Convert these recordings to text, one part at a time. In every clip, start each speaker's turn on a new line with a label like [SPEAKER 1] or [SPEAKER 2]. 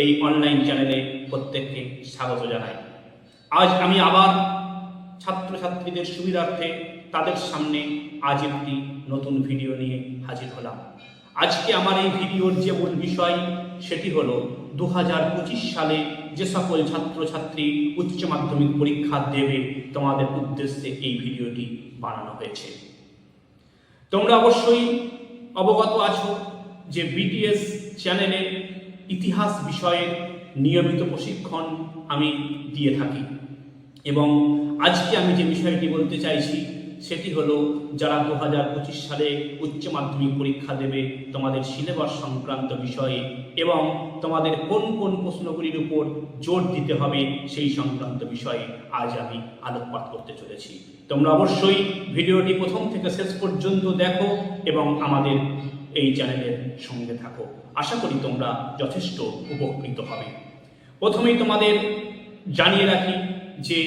[SPEAKER 1] এই অনলাইন চ্যানেলে প্রত্যেককে স্বাগত জানাই। আজ আমি আবার ছাত্রছাত্রীদের সুবিধার্থে তাদের সামনে আজ একটি নতুন ভিডিও নিয়ে হাজির হলাম। আজকে আমার এই ভিডিওর যে মূল বিষয় সেটি হলো 2025 সালে যে সকল ছাত্রছাত্রী উচ্চ মাধ্যমিক পরীক্ষা দেবে তোমাদের উদ্দেশ্যে এই ভিডিওটি বানানো হয়েছে। তোমরা অবশ্যই অবগত আছো যে বিটিএস চ্যানেলে ইতিহাস বিষয়ের নিয়মিত প্রশিক্ষণ আমি দিয়ে থাকি এবং আজকে আমি যে বিষয়টি বলতে চাইছি সেটি হলো যারা 2025 সালে উচ্চ মাধ্যমিক পরীক্ষা দেবে তোমাদের সিলেবাস সংক্রান্ত বিষয়ে এবং তোমাদের কোন কোন প্রশ্নগুলির উপর জোর দিতে হবে সেই সংক্রান্ত বিষয়ে আজ আমি আলোকপাত করতে চলেছি। তোমরা অবশ্যই ভিডিওটি প্রথম থেকে শেষ পর্যন্ত দেখো এবং আমাদের এই চ্যানেলের সঙ্গে থাকো। আশা করি তোমরা যথেষ্ট উপকৃত হবে। প্রথমেই তোমাদের জানিয়ে রাখি যে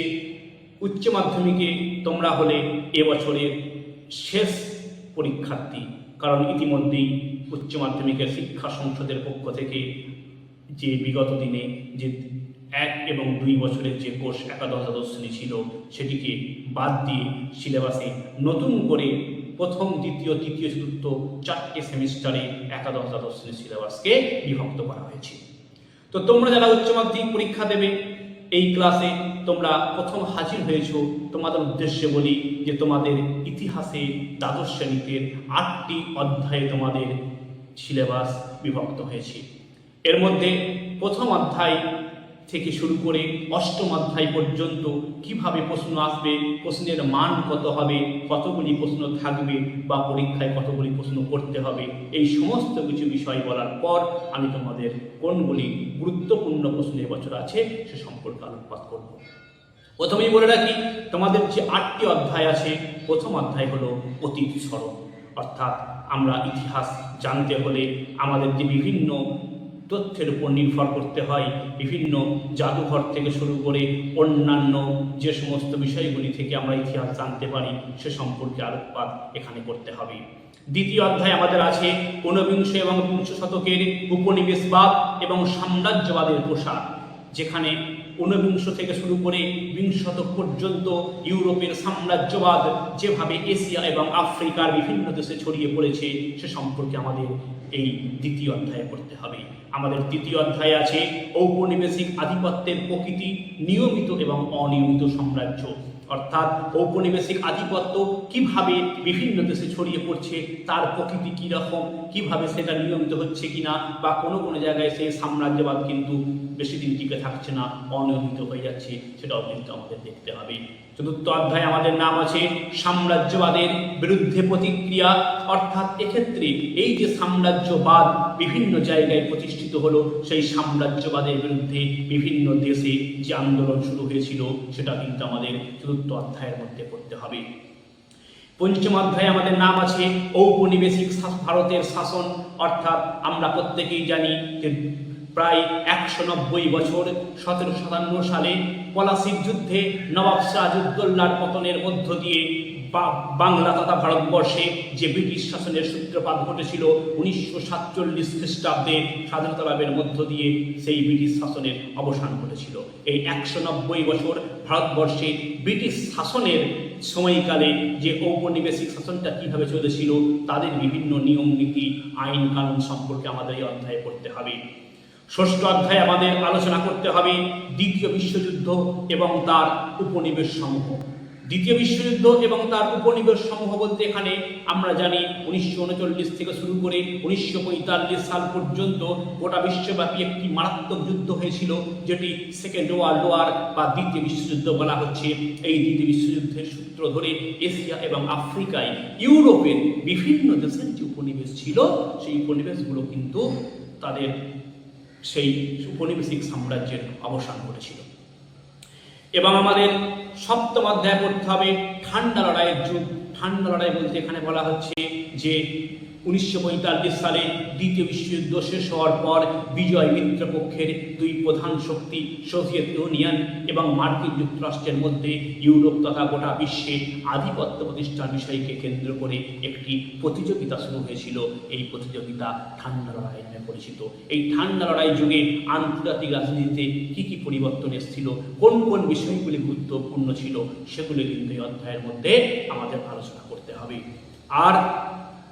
[SPEAKER 1] উচ্চ মাধ্যমিকে তোমরা হলে এবছরের শেষ পরীক্ষার্থী, কারণ ইতিমধ্যেই উচ্চ মাধ্যমিকের শিক্ষা সংসদের পক্ষ থেকে যে বিগত দিনে যে 1 এবং 2 বছরের যে কোর্স একাদশ দ্বাদশ শ্রেণী ছিল সেটিকে বাদ দিয়ে সিলেবাসে নতুন করে প্রথম, দ্বিতীয়, তৃতীয়, চতুর্থ 4টে সেমিস্টারে একাদশ দ্বাদশ শ্রেণীর সিলেবাসকে বিভক্ত করা হয়েছে। তো তোমরা যারা উচ্চ মাধ্যমিক পরীক্ষা দেবে এই ক্লাসে তোমরা প্রথম হাজির হয়েছো, তোমাদের উদ্দেশ্যে বলি যে তোমাদের ইতিহাসে দ্বাদশ শ্রেণীতে 8টি অধ্যায়ে তোমাদের সিলেবাস বিভক্ত হয়েছে। এর মধ্যে প্রথম অধ্যায় থেকে শুরু করে অষ্টম অধ্যায় পর্যন্ত কিভাবে প্রশ্ন আসবে, প্রশ্নের মান কত হবে, কতগুলি প্রশ্ন থাকবে বা পরীক্ষায় কতগুলি প্রশ্ন করতে হবে, এই সমস্ত কিছু বিষয় বলার পর আমি তোমাদের কোনগুলি গুরুত্বপূর্ণ প্রশ্ন এবছর আছে সে সম্পর্কে আলোকপাত করব। প্রথমেই বলে রাখি তোমাদের যে 8টি অধ্যায় আছে, প্রথম অধ্যায় হলো অতীত স্মরণ, অর্থাৎ আমরা ইতিহাস জানতে হলে আমাদের যে বিভিন্ন তথ্যের উপর নির্ভর করতে হয়, বিভিন্ন জাদুঘর থেকে শুরু করে অন্যান্য যে সমস্ত বিষয়গুলি থেকে আমরা ইতিহাস জানতে পারি সে সম্পর্কে আলোকপাত এখানে করতে হবে। দ্বিতীয় অধ্যায় আমাদের আছে ঊনবিংশ এবং বিংশ শতকের উপনিবেশবাদ এবং সাম্রাজ্যবাদের প্রসার, যেখানে ঊনবিংশ থেকে শুরু করে বিংশ শতক পর্যন্ত ইউরোপের সাম্রাজ্যবাদ যেভাবে এশিয়া এবং আফ্রিকার বিভিন্ন দেশে ছড়িয়ে পড়েছে সে সম্পর্কে আমাদের এই দ্বিতীয় অধ্যায়ে পড়তে হবে। আমাদের তৃতীয় অধ্যায়ে আছে ঔপনিবেশিক আধিপত্যের প্রকৃতি, নিয়মিত এবং অনিয়মিত সাম্রাজ্য, অর্থাৎ ঔপনিবেশিক আধিপত্য কিভাবে বিভিন্ন দেশে ছড়িয়ে পড়ছে, তার প্রকৃতি কীরকম, কিভাবে সেটা নিয়মিত হচ্ছে কিনা, বা কোনো কোনো জায়গায় সেই সাম্রাজ্যবাদ কিন্তু বেশি দিন টিকে থাকছে না, অনিয়মিত হয়ে যাচ্ছে, সেটাও কিন্তু আমাদের দেখতে হবে। চতুর্থ অধ্যায়ে আমাদের নাম আছে সাম্রাজ্যবাদের বিরুদ্ধে প্রতিক্রিয়া, অর্থাৎ এক্ষেত্রে এই যে সাম্রাজ্যবাদ বিভিন্ন জায়গায় প্রতিষ্ঠিত হলো, সেই সাম্রাজ্যবাদের বিরুদ্ধে বিভিন্ন দেশে যে আন্দোলন শুরু হয়েছিল সেটা কিন্তু আমাদের চতুর্থ অধ্যায়ের মধ্যে পড়তে হবে। পঞ্চম অধ্যায়ে আমাদের নাম আছে ঔপনিবেশিক ভারতের শাসন, অর্থাৎ আমরা প্রত্যেকেই জানি যে প্রায় 190 বছর 1757 সালে পলাশির যুদ্ধে নবাব সিরাজউদ্দৌলার পতনের মধ্য দিয়ে বাংলা তথা ভারতবর্ষে যে ব্রিটিশ শাসনের সূত্রপাত ঘটেছিল 1947 খ্রিস্টাব্দে স্বাধীনতা লাভের মধ্য দিয়ে সেই ব্রিটিশ শাসনের অবসান ঘটেছিল। এই 190 বছর ভারতবর্ষে ব্রিটিশ শাসনের সময়কালে যে ঔপনিবেশিক শাসনটা কিভাবে চলেছিল তাদের বিভিন্ন নিয়ম নীতি, আইন কানুন সম্পর্কে আমাদের এই অধ্যায়ে পড়তে হবে। ষষ্ঠ অধ্যায়ে আমাদের আলোচনা করতে হবে দ্বিতীয় বিশ্বযুদ্ধ এবং তার উপনিবেশ সমূহ। দ্বিতীয় বিশ্বযুদ্ধ এবং তার উপনিবেশ সমূহ বলতে এখানে আমরা জানি 1939 থেকে শুরু করে 1945 সাল পর্যন্ত গোটা বিশ্বব্যাপী একটি মারাত্মক যুদ্ধ হয়েছিল, যেটি সেকেন্ড ওয়ার্ল্ড ওয়ার বা দ্বিতীয় বিশ্বযুদ্ধ বলা হচ্ছে। এই দ্বিতীয় বিশ্বযুদ্ধের সূত্র ধরে এশিয়া এবং আফ্রিকায় ইউরোপের বিভিন্ন দেশের যে উপনিবেশ ছিল সেই উপনিবেশগুলো কিন্তু তাদের সেই উপনিবেশিক সাম্রাজ্যের অবসান ঘটেছিল। এবং আমাদের সপ্তম অধ্যায় পড়তে হবে ঠান্ডা লড়াইয়ের যুগ। ঠান্ডা লড়াই বলতে এখানে বলা হচ্ছে যে 1945 সালে দ্বিতীয় বিশ্বযুদ্ধ শেষ হওয়ার পর বিজয় মিত্রপক্ষের দুই প্রধান শক্তি সোভিয়েত ইউনিয়ন এবং মার্কিন যুক্তরাষ্ট্রের মধ্যে ইউরোপ তথা গোটা বিশ্বে আধিপত্য প্রতিষ্ঠার বিষয়কে কেন্দ্র করে একটি প্রতিযোগিতা শুরু হয়েছিল। এই প্রতিযোগিতা ঠান্ডা লড়াই নামে পরিচিত। এই ঠান্ডা লড়াই যুগে আন্তর্জাতিক রাজনীতিতে কী কী পরিবর্তন এসেছিল, কোন কোন বিষয়গুলি গুরুত্বপূর্ণ ছিল, সেগুলো কিন্তু এই অধ্যায়ের মধ্যে আমাদের আলোচনা করতে হবে। আর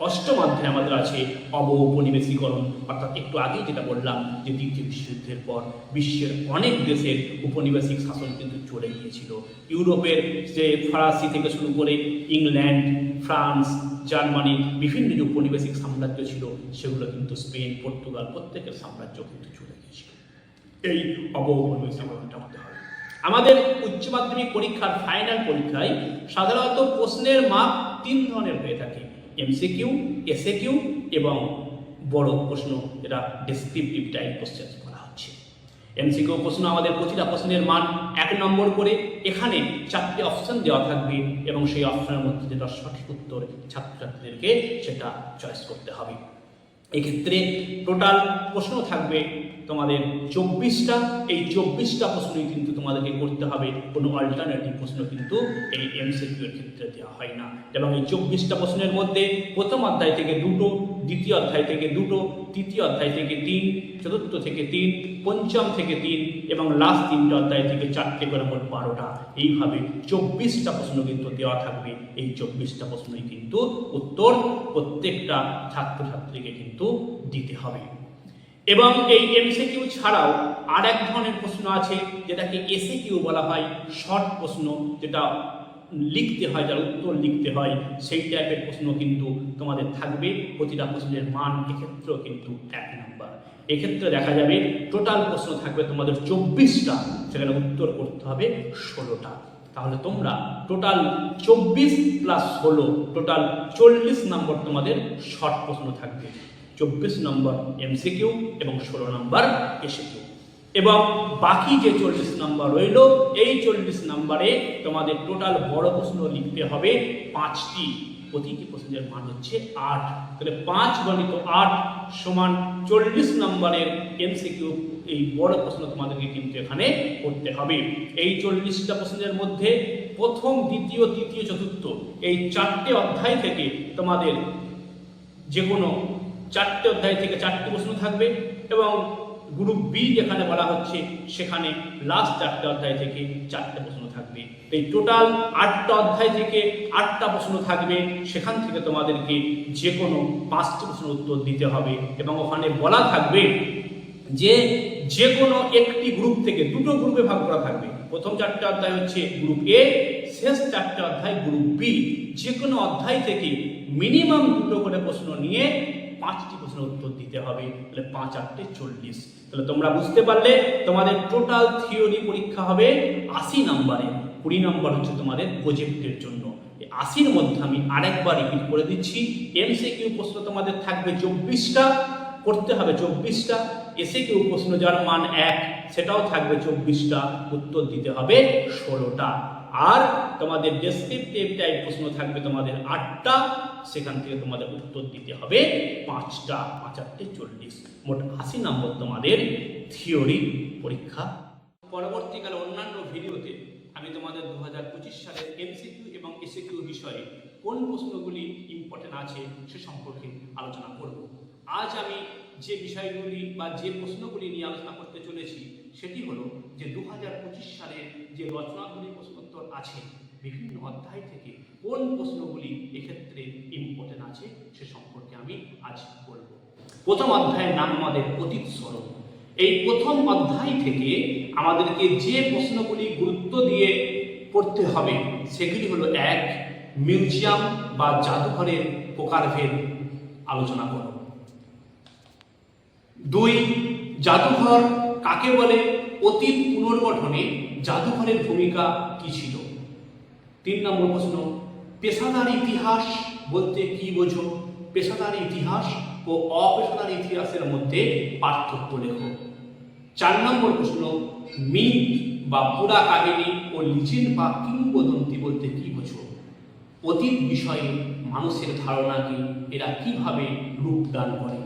[SPEAKER 1] অষ্টম অধ্যায়ে আমাদের আছে অবঔপনিবেশিকরণ, অর্থাৎ একটু আগেই যেটা বললাম যে দ্বিতীয় বিশ্বযুদ্ধের পর বিশ্বের অনেক দেশের উপনিবেশিক শাসন কিন্তু চলে গিয়েছিল। ইউরোপের যে ফরাসি থেকে শুরু করে ইংল্যান্ড, ফ্রান্স, জার্মানি বিভিন্ন যে উপনিবেশিক সাম্রাজ্য ছিল সেগুলো কিন্তু স্পেন, পর্তুগাল প্রত্যেকের সাম্রাজ্য কিন্তু চলে গিয়েছিল। এই অবঔপনিবেশিকরণটা হতে হবে। আমাদের উচ্চ মাধ্যমিক পরীক্ষার ফাইনাল পরীক্ষায় সাধারণত প্রশ্নের মাপ 3 ধরনের হয়ে থাকে: এমসিকিউ, এসএকিউ এবং বড় প্রশ্ন, যেটা ডেসক্রিপটিভ টাইপ কোশ্চেন বলা হচ্ছে। এমসিকিউ প্রশ্ন আমাদের প্রতিটা প্রশ্নের মান 1 নম্বর করে। এখানে 4টে অপশন দেওয়া থাকবে এবং সেই অপশনের মধ্যে যেটা সঠিক উত্তর ছাত্রছাত্রীদেরকে সেটা চয়েস করতে হবে। এক্ষেত্রে টোটাল প্রশ্ন থাকবে তোমাদের 24টা। এই 24টা প্রশ্নই কিন্তু তোমাদেরকে করতে হবে, কোনো অল্টারনেটিভ প্রশ্ন কিন্তু এই এমসিকিউ এর ক্ষেত্রে দেওয়া হয় না। এবং এই 24টা প্রশ্নের মধ্যে প্রথম অধ্যায় থেকে 2টো, দ্বিতীয় অধ্যায় থেকে 2টো, তৃতীয় অধ্যায় থেকে 3, চতুর্থ থেকে 3, পঞ্চম থেকে 3 এবং লাস্ট 3টে অধ্যায় থেকে 4টে করে মোট 12টা। এইভাবে 24টা প্রশ্ন কিন্তু দেওয়া থাকবে। এই 24টা প্রশ্নই কিন্তু উত্তর প্রত্যেকটা ছাত্রছাত্রীকে কিন্তু দিতে হবে। এবং এই এমসিকিউ ছাড়াও আর এক ধরনের প্রশ্ন আছে যেটাকে এসএকিউ বলা হয়, শর্ট প্রশ্ন, যেটা লিখতে হয়, যার উত্তর লিখতে হয়, সেই টাইপের প্রশ্ন কিন্তু তোমাদের থাকবে। প্রতিটা প্রশ্নের মান এক্ষেত্রেও কিন্তু 1 নম্বর। এক্ষেত্রে দেখা যাবে টোটাল প্রশ্ন থাকবে তোমাদের 24টা, সেখানে উত্তর করতে হবে 16টা। তাহলে তোমরা টোটাল 24 প্লাস 16 টোটাল 40 নম্বর তোমাদের শর্ট প্রশ্ন থাকবে। 24 নম্বর এমসিকিউ এবং 16 নম্বর এসএকিউ। এবং বাকি যে 40 নম্বর রইল, এই 40 নম্বরে তোমাদের টোটাল বড় প্রশ্ন লিখতে হবে 5টি। প্রতিটি প্রশ্নের মান হচ্ছে 8। তাহলে 5 গণিত 8 সমান 40 নম্বরের এমসিকিউ। এই বড় প্রশ্ন তোমাদেরকে কিন্তু এখানে করতে হবে। এই 40টা প্রশ্নের মধ্যে প্রথম, দ্বিতীয়, তৃতীয়, চতুর্থ এই 4টে অধ্যায় থেকে তোমাদের যে কোনো 4টে অধ্যায় থেকে 4টি প্রশ্ন থাকবে এবং গ্রুপ বি যেখানে বলা হচ্ছে সেখানে লাস্ট 4টে অধ্যায় থেকে 4টে প্রশ্ন থাকবে। এই টোটাল 8টা অধ্যায় থেকে 8টা প্রশ্ন থাকবে। সেখান থেকে তোমাদেরকে যে কোনো 5টি প্রশ্নের উত্তর দিতে হবে এবং ওখানে বলা থাকবে যে কোনো একটি গ্রুপ থেকে 2টো গ্রুপে ভাগ করা থাকবে। প্রথম 4টে অধ্যায় হচ্ছে গ্রুপ এ, শেষ 4টে অধ্যায় গ্রুপ বি। যে কোনো অধ্যায় থেকে মিনিমাম 2টো করে প্রশ্ন নিয়ে 5টি প্রশ্নের উত্তর দিতে হবে। তাহলে 5 আর 8 40। তাহলে তোমরা বুঝতে পারলে তোমাদের টোটাল থিওরি পরীক্ষা হবে 80 নম্বরে। 20 নম্বর হচ্ছে তোমাদের প্রজেক্টের জন্য। 80-র মধ্যে আমি আরেকবার রিপিট করে দিচ্ছি, এমসিকিউ প্রশ্ন তোমাদের থাকবে 24টা, করতে হবে 24টা। এসএকিউ প্রশ্ন যার মান 1 সেটাও থাকবে 24টা, উত্তর দিতে হবে 16টা। আর তোমাদের ডেসক্রিপটিভ টাইপ প্রশ্ন থাকবে তোমাদের 8টা, সেখান থেকে তোমাদের উত্তর দিতে হবে 5টা। 5 আর 8 40। মোট 80 নম্বর তোমাদের থিওরি পরীক্ষা। পরবর্তীকালে অন্যান্য ভিডিওতে আমি তোমাদের 2025 সালের এমসিকিউ এবং এসএকিউ বিষয়ে কোন প্রশ্নগুলি ইম্পর্টেন্ট আছে সে সম্পর্কে আলোচনা করব। আজ আমি যে বিষয়গুলি বা যে প্রশ্নগুলি নিয়ে আলোচনা করতে চলেছি সেটি হলো যে 2025 সালের যে রচনাগুলি প্রশ্নোত্তর আছে বিভিন্ন অধ্যায় থেকে কোন প্রশ্নগুলি এক্ষেত্রে ইম্পর্টেন্ট আছে সে সম্পর্কে আমি আজ বলব। প্রথম অধ্যায়ের নাম আমাদের অতীত স্মরণ। এই প্রথম অধ্যায় থেকে আমাদেরকে যে প্রশ্নগুলি গুরুত্ব দিয়ে পড়তে হবে সেগুলি হলো: 1. মিউজিয়াম বা জাদুঘরের প্রকারভেদ আলোচনা করো। 2. জাদুঘর কাকে বলে? অতীত পুনর্গঠনে জাদুঘরের ভূমিকা কি ছিল? 3 নম্বর প্রশ্ন, পেশাদার ইতিহাস বলতে কি বোঝো? পেশাদার ইতিহাস ও অপেশাদার ইতিহাসের মধ্যে পার্থক্য লেখো। 4 নম্বর প্রশ্ন, মিথ বা পুরা কাহিনী ও লিজেন্ড বা কিংবদন্তি বলতে কি বোঝো? অতীত বিষয়ে মানুষের ধারণাকে এরা কিভাবে রূপদান করে।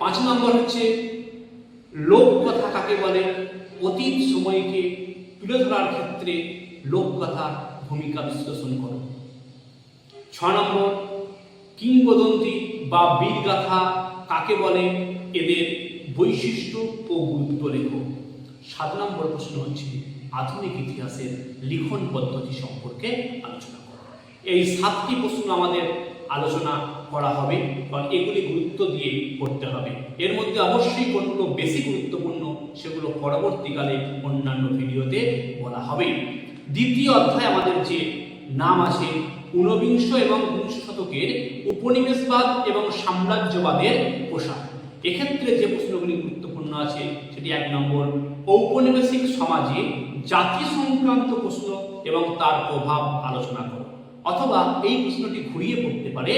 [SPEAKER 1] 5 নম্বর হচ্ছে লোককথা কাকে বলে, অতীত সময়কে তুলে ধরার ক্ষেত্রে লোককথার ভূমিকা বিশ্লেষণ করো। 6 নম্বর কিংবদন্তি বা বীরগাথা কাকে বলে, এদের বৈশিষ্ট্য ও গুরুত্ব লেখো। 7 নম্বর প্রশ্ন হচ্ছে আধুনিক ইতিহাসের লিখন পদ্ধতি সম্পর্কে আলোচনা করো। এই 7টি প্রশ্ন আমাদের আলোচনা করা হবে, কারণ এগুলি গুরুত্ব দিয়ে পড়তে হবে। এর মধ্যে অবশ্যই কোনগুলো বেশি গুরুত্বপূর্ণ সেগুলো পরবর্তীকালে অন্যান্য ভিডিওতে বলা হবে। দ্বিতীয় অধ্যায় আমাদের যে নাম আছে ঊনবিংশ এবং বিংশ শতকের উপনিবেশবাদ এবং সাম্রাজ্যবাদের প্রসার। এক্ষেত্রে যে প্রশ্নগুলি গুরুত্বপূর্ণ আছে সেটি 1 নম্বর ঔপনিবেশিক সমাজে জাতি সংক্রান্ত প্রশ্ন এবং তার প্রভাব আলোচনা করো। অথবা এই প্রশ্নটি ঘুরিয়ে পড়তে পারে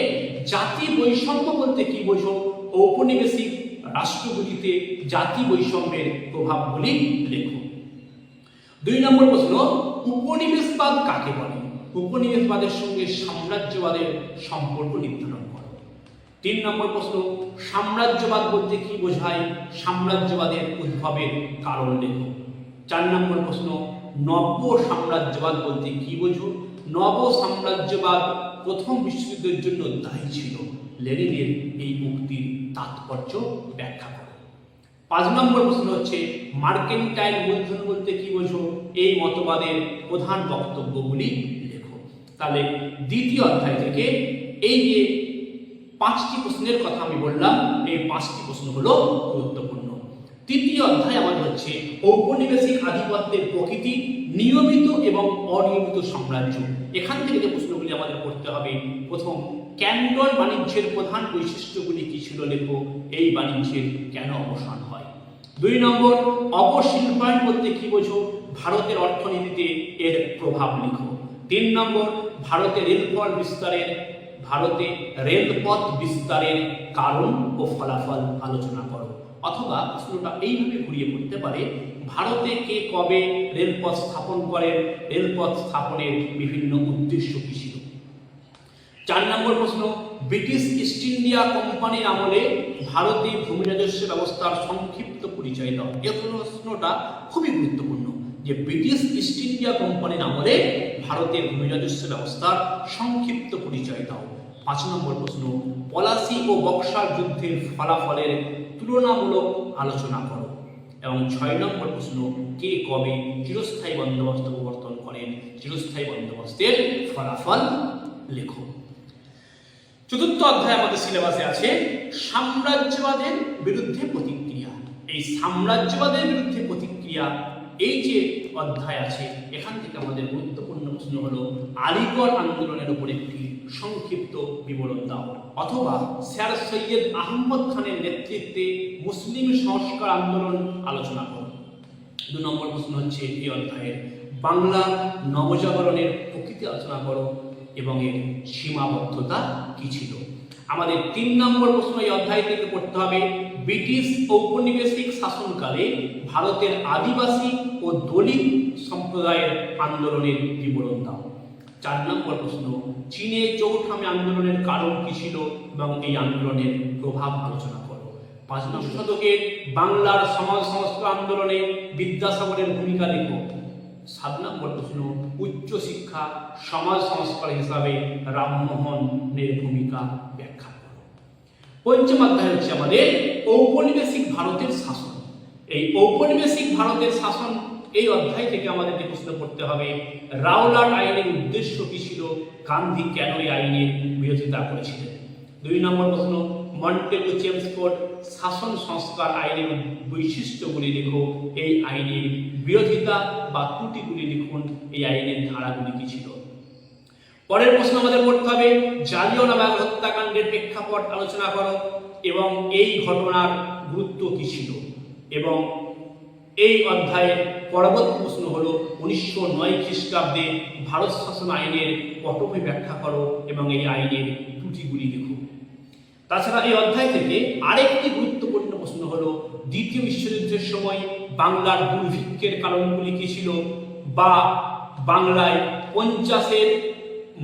[SPEAKER 1] জাতি বৈষম্য বলতে কি বোঝো, ঔপনিবেশিক রাষ্ট্রগুলিতে জাতি বৈষম্যের প্রভাবগুলি লেখো। 2 নম্বর প্রশ্ন উপনিবেশবাদ কাকে বলে, উপনিবেশবাদের সঙ্গে সাম্রাজ্যবাদের সম্পর্ক নির্ধারণ করো। 3 নম্বর প্রশ্ন সাম্রাজ্যবাদ বলতে কি বোঝায়, সাম্রাজ্যবাদের উদ্ভবের কারণ লেখো। 4 নম্বর প্রশ্ন নব্য সাম্রাজ্যবাদ বলতে কি বোঝো, নব সাম্রাজ্যবাদ প্রথম বিশ্বযুদ্ধের জন্য দায়ী ছিল, লেনিনের এই উক্তির তাৎপর্য ব্যাখ্যা করো। 5 নম্বর প্রশ্ন হচ্ছে মার্কেন্টাইল মূলধন বলতে কি বোঝো, এই মতবাদের প্রধান বক্তব্যগুলি লেখো। তাহলে দ্বিতীয় অধ্যায় থেকে এই যে 5টি প্রশ্নের কথা আমি বললাম, এই 5টি প্রশ্ন হলো গুরুত্বপূর্ণ। তৃতীয় অধ্যায় আমাদের হচ্ছে ঔপনিবেশিক আধিপত্যের প্রকৃতি, নিয়মিত এবং অনিয়মিত সাম্রাজ্য। এখান থেকে যে প্রশ্নগুলি আমাদের পড়তে হবে, প্রথম ক্যান্টন বাণিজ্যের প্রধান বৈশিষ্ট্যগুলি কি ছিল লেখো, এই বাণিজ্যের কেন অবসান হয়। 2 নম্বর অবশিল্পায়ন বলতে কি বোঝো, ভারতের অর্থনীতিতে এর প্রভাব লেখো। 3 নম্বর ভারতে রেলপথ বিস্তারের কারণ ও ফলাফল আলোচনা করো। অথবা প্রশ্নটা এইভাবে ঘুরিয়ে পড়তে পারে ভারতে কে কবে রেলপথ স্থাপন করেন, রেলপথ স্থাপনের বিভিন্ন উদ্দেশ্য কি ছিল। 4 নম্বর প্রশ্ন ব্রিটিশ ইস্ট ইন্ডিয়া কোম্পানির আমলে ভারতে ভূমি রাজস্ব ব্যবস্থার সংক্ষিপ্ত পরিচয় দাও। এই প্রশ্নটা খুবই গুরুত্বপূর্ণ যে ব্রিটিশ ইস্ট ইন্ডিয়া কোম্পানির আমলে ভারতের ভূমি রাজস্ব ব্যবস্থার সংক্ষিপ্ত পরিচয় দাও। 5 নম্বর প্রশ্ন পলাশী ও বক্সার যুদ্ধের ফলাফলের তুলনামূলক আলোচনা করো। এবং 6 নম্বর প্রশ্ন কে কবে চিরস্থায়ী বন্দোবস্ত প্রবর্তন করেন, চিরস্থায়ী বন্দোবস্তের ফলাফল লেখো। চতুর্থ অধ্যায় আমাদের সিলেবাসে আছে সাম্রাজ্যবাদের বিরুদ্ধে প্রতিক্রিয়া। এই সাম্রাজ্যবাদের বিরুদ্ধে প্রতিক্রিয়া এই যে অধ্যায় আছে, এখান থেকে আমাদের গুরুত্বপূর্ণ প্রশ্ন হলো আলিগড় আন্দোলনের উপর একটি সংক্ষিপ্ত বিবরণ দাও। অথবা স্যার সৈয়দ আহমদ খানের নেতৃত্বে মুসলিম সংস্কার আন্দোলন আলোচনা করো। 2 নম্বর প্রশ্ন হচ্ছে এই অধ্যায়ের বাংলা নবজাগরণের প্রকৃতি আলোচনা করো এবং এর সীমাবদ্ধতা কি ছিল। আমাদের 3 নম্বর প্রশ্ন এই অধ্যায় থেকে পড়তে হবে ব্রিটিশ ঔপনিবেশিক শাসনকালে ভারতের আদিবাসী ও দলিত সম্প্রদায়ের আন্দোলনের বিবরণ দাও। 4 নম্বর প্রশ্ন চীনে চৌঠামে আন্দোলনের কারণ কি ছিল এবং এই আন্দোলনের প্রভাব আলোচনা করো। 5 নম্বর শতকে বাংলার সমাজ সংস্কার আন্দোলনে বিদ্যাসাগরের ভূমিকা লেখো। 7 নম্বর প্রশ্ন উচ্চ শিক্ষা সমাজ সংস্কার হিসাবে রামমোহনের ভূমিকা ব্যাখ্যা করো। 5ম অধ্যায় হচ্ছে আমাদের ঔপনিবেশিক ভারতের শাসন। এই ঔপনিবেশিক ভারতের শাসন এই অধ্যায় থেকে আমাদের যে প্রশ্ন পড়তে হবে রাওলাট আইনের উদ্দেশ্য কি ছিল, গান্ধী কেন এই আইনের বিরোধিতা করেছিলেন। 2 নম্বর প্রশ্ন মন্টেগু চেমস্ফোর্ড শাসন সংস্কার আইনের বৈশিষ্ট্যগুলি লেখো, এই আইনের বিরোধিতা বা ত্রুটিগুলি লিখুন, এই আইনের ধারাগুলি কি ছিল। পরের প্রশ্ন আমাদের পড়তে হবে জালিয়ানওয়ালাবাগ হত্যাকাণ্ডের প্রেক্ষাপট আলোচনা করো এবং এই ঘটনার গুরুত্ব কি ছিল। এবং এই অধ্যায়ের পরবর্তী প্রশ্ন হলো 1909 খ্রিস্টাব্দে ভারত শাসন আইনের পটভূমি ব্যাখ্যা করো এবং এই আইনের ত্রুটিগুলি লিখো। তাছাড়া এই অধ্যায় থেকে আরেকটি গুরুত্বপূর্ণ প্রশ্ন হলো দ্বিতীয় বিশ্বযুদ্ধের সময় বাংলার দুর্ভিক্ষের কারণগুলি কি ছিল, বা বাংলায় 50-এর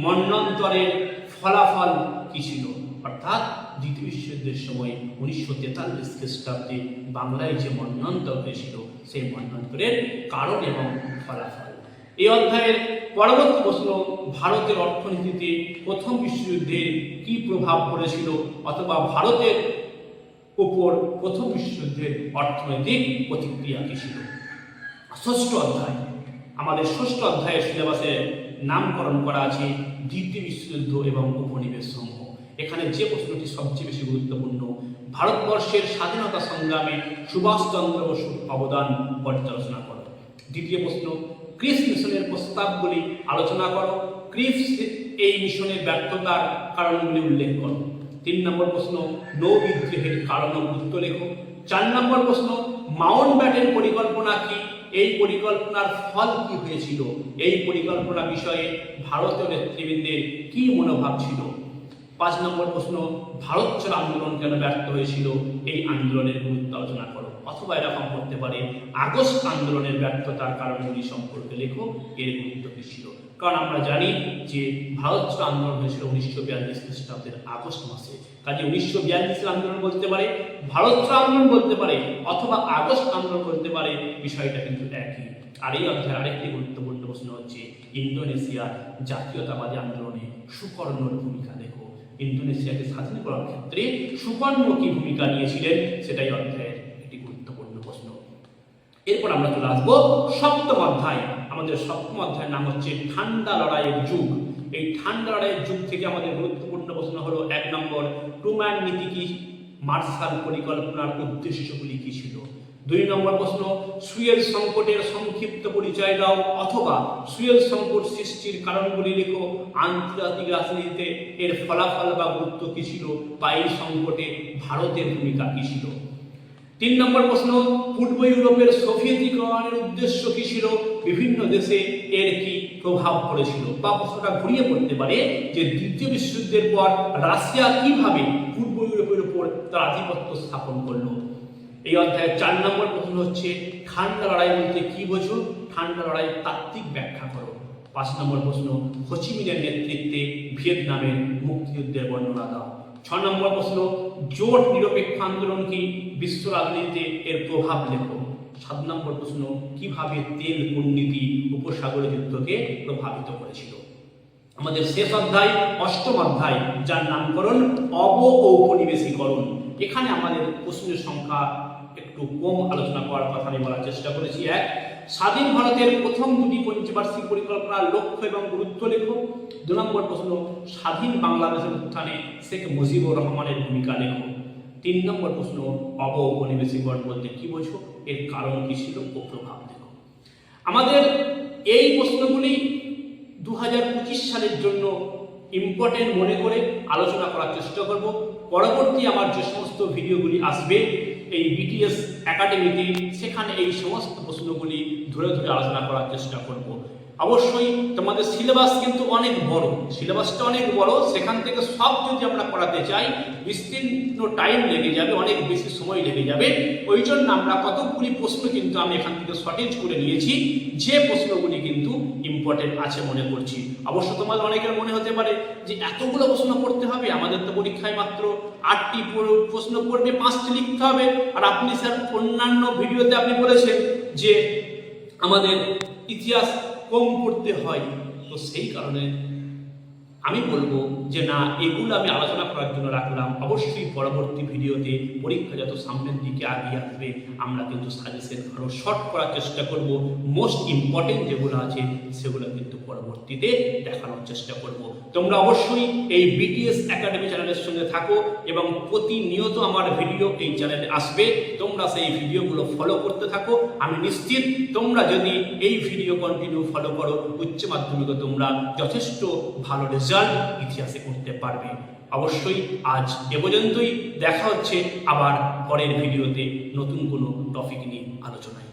[SPEAKER 1] মন্বন্তরের ফলাফল কি ছিল, অর্থাৎ দ্বিতীয় বিশ্বযুদ্ধের সময় 1943 খ্রিস্টাব্দে বাংলায় যে মন্বন্তর হয়েছিল সেই মন্বন্তরের কারণ এবং ফলাফল। এই অধ্যায়ের পরবর্তী প্রশ্ন, ভারতের অর্থনীতিতে প্রথম বিশ্বযুদ্ধের কি প্রভাব পড়েছিল, অথবা ভারতের উপর প্রথম বিশ্বযুদ্ধের অর্থনৈতিক প্রতিক্রিয়া কি ছিল। ষষ্ঠ অধ্যায়, আমাদের ষষ্ঠ অধ্যায়ের সিলেবাসে নামকরণ করা আছে দ্বিতীয় বিশ্বযুদ্ধ এবং উপনিবেশ সমূহ। এখানে যে প্রশ্নটি সবচেয়ে বেশি গুরুত্বপূর্ণ, ভারতবর্ষের স্বাধীনতা সংগ্রামে সুভাষচন্দ্র বসুর অবদান পর্যালোচনা করো। দ্বিতীয় প্রশ্ন, ক্রিস মিশনের প্রস্তাবগুলি আলোচনা করো। ক্রিস এই মিশনের ব্যর্থতার কারণগুলি উল্লেখ করো। 3 নম্বর প্রশ্ন, নৌ বিদ্রোহের কারণ ও গুরুত্ব লেখো। 4 নম্বর প্রশ্ন, মাউন্টব্যাটেন পরিকল্পনা কি, এই পরিকল্পনার ফল কি হয়েছিল, এই পরিকল্পনা বিষয়ে ভারতীয় নেতৃবৃন্দের কি মনোভাব ছিল। 5 নম্বর প্রশ্ন, ভারত ছাড়ো আন্দোলন কেন ব্যর্থ হয়েছিল, এই আন্দোলনের গুরুত্ব আলোচনা করো। অথবা এরকম করতে পারে, আগস্ট আন্দোলনের ব্যর্থতার কারণগুলি সম্পর্কে লেখো, এর গুরুত্ব কি ছিল। কারণ আমরা জানি যে ভারত ছাড়ো আন্দোলন হয়েছিল 1942 খ্রিস্টাব্দের আগস্ট মাসে, কাজে 1942 আন্দোলন বলতে পারে, ভারত ছাড়ো আন্দোলন বলতে পারে, অথবা আগস্ট আন্দোলন বলতে পারে, বিষয়টা কিন্তু একই। আর এই অধ্যায়ের আরেকটি গুরুত্বপূর্ণ প্রশ্ন হচ্ছে ইন্দোনেশিয়ার জাতীয়তাবাদী আন্দোলনে সুকর্ণর ভূমিকা লেখো। ইন্দোনেশিয়াকে স্বাধীন করার ক্ষেত্রে সুকর্ণ কি ভূমিকা নিয়েছিলেন, সেটাই অধ্যায়ের একটি গুরুত্বপূর্ণ প্রশ্ন। এরপর আমরা চলে আসবো সপ্তম অধ্যায়। আমাদের সপ্তম অধ্যায়ের নাম হচ্ছে ঠান্ডা লড়াইয়ের যুগ। এই ঠান্ডা লড়াইয়ের যুগ থেকে আমাদের গুরুত্বপূর্ণ প্রশ্ন হলো 1 নম্বর, ট্রুম্যান নীতি কি, মার্শাল পরিকল্পনার উদ্দেশ্যগুলি কি ছিল। 2 নম্বর প্রশ্ন, সুয়েজ সংকটের সংক্ষিপ্ত পরিচয় দাও, অথবা সুয়েজ সংকট সৃষ্টির কারণগুলি লেখো। আন্তর্জাতিক রাজনীতিতে এর ফলাফল বা গুরুত্ব কি ছিল, বা এই সংকটে ভারতের ভূমিকা কি ছিল। 3 নম্বর প্রশ্ন, পূর্ব ইউরোপের সোভিয়েতীকরণের উদ্দেশ্য কি ছিল, বিভিন্ন দেশে এর কি প্রভাব পড়েছিল। বা প্রশ্নটা ঘুরিয়ে পড়তে পারে যে দ্বিতীয় বিশ্বযুদ্ধের পর রাশিয়া কিভাবে পূর্ব ইউরোপের উপর তার আধিপত্য স্থাপন করলো। এই অধ্যায়ের 4 নম্বর প্রশ্ন হচ্ছে ঠান্ডা লড়াই বলতে কি বোঝো, ঠান্ডা লড়াই তাত্ত্বিক ব্যাখ্যা করো। 5 নম্বর প্রশ্ন, হো চি মিনের নেতৃত্বে ভিয়েতনামের মুক্তিযুদ্ধের বর্ণনা দাও। 6 নম্বর প্রশ্ন, জোট নিরপেক্ষ আন্দোলন কি, বিশ্ব রাজনীতিতে এর প্রভাব লেখো। 7 নম্বর প্রশ্ন, কিভাবে তেল কূটনীতি উপসাগরীয় যুদ্ধকে প্রভাবিত করেছিল। আমাদের শেষ অধ্যায় 8ম অধ্যায়, যার নামকরণ অবঔপনিবেশিকরণ। এখানে আমাদের প্রশ্নের সংখ্যা একটু কম আলোচনা করার কথা আমি বলার চেষ্টা করেছি। 1, স্বাধীন ভারতের প্রথম 2টি পঞ্চবার্ষিক পরিকল্পনার লক্ষ্য এবং গুরুত্ব লেখো। 2 নম্বর প্রশ্ন, স্বাধীন বাংলাদেশের উত্থানে শেখ মুজিবুর রহমানের ভূমিকা লেখো। 3 নম্বর প্রশ্ন, অবঔপনিবেশিকরণ বলতে কি বোঝো, এর কারণ কি ছিল ও প্রভাব লেখো। আমাদের এই প্রশ্নগুলি 2025 সালের জন্য ইম্পর্টেন্ট মনে করে আলোচনা করার চেষ্টা করব। পরবর্তী আমার যে সমস্ত ভিডিওগুলি আসবে এই বিটিএস একাডেমিতে, সেখানে এই সমস্ত প্রশ্নগুলি ধরে ধরে আলোচনা করার চেষ্টা করব। অবশ্যই তোমাদের সিলেবাস কিন্তু অনেক বড়, সিলেবাসটা অনেক বড়, সেখান থেকে সব যদি আমরা করাতে চাই বিস্তীর্ণ টাইম লেগে যাবে, অনেক বেশি সময় লেগে যাবে। ওই জন্য আমরা কতগুলি প্রশ্ন কিন্তু আমি এখান থেকে শর্টেজ করে নিয়েছি, যে প্রশ্নগুলি কিন্তু ইম্পর্টেন্ট আছে মনে করছি। অবশ্য তোমাদের অনেকের মনে হতে পারে যে এতগুলো প্রশ্ন পড়তে হবে, আমাদের তো পরীক্ষায় মাত্র 8টি প্রশ্ন পড়বে, 5টি লিখতে হবে। আর আপনি স্যার অন্যান্য ভিডিওতে আপনি বলেছেন যে আমাদের ইতিহাস কম পড়তে হয়, তো সেই কারণে আমি বলবো যে না, এগুলো আমি আলোচনা করার জন্য রাখলাম। অবশ্যই পরবর্তী ভিডিওতে পরীক্ষা যত সামনের দিকে আগিয়ে আসবে আমরা কিন্তু সাজেশন আরও শর্ট করার চেষ্টা করব। মোস্ট ইম্পর্টেন্ট যেগুলো আছে সেগুলো কিন্তু পরবর্তীতে দেখানোর চেষ্টা করব। তোমরা অবশ্যই এই বিটিএস একাডেমি চ্যানেলের সঙ্গে থাকো এবং প্রতিনিয়ত আমার ভিডিও এই চ্যানেলে আসবে। তোমরা সেই ভিডিওগুলো ফলো করতে থাকো। আমি নিশ্চিত তোমরা যদি এই ভিডিও কন্টিনিউ ফলো করো, উচ্চ মাধ্যমিকে তোমরা যথেষ্ট ভালো রেজাল্ট ইতিহাসে করতে পারবে। অবশ্যই আজ এ পর্যন্তই, দেখা হচ্ছে আবার পরের ভিডিওতে নতুন কোনো টপিক নিয়ে আলোচনায়।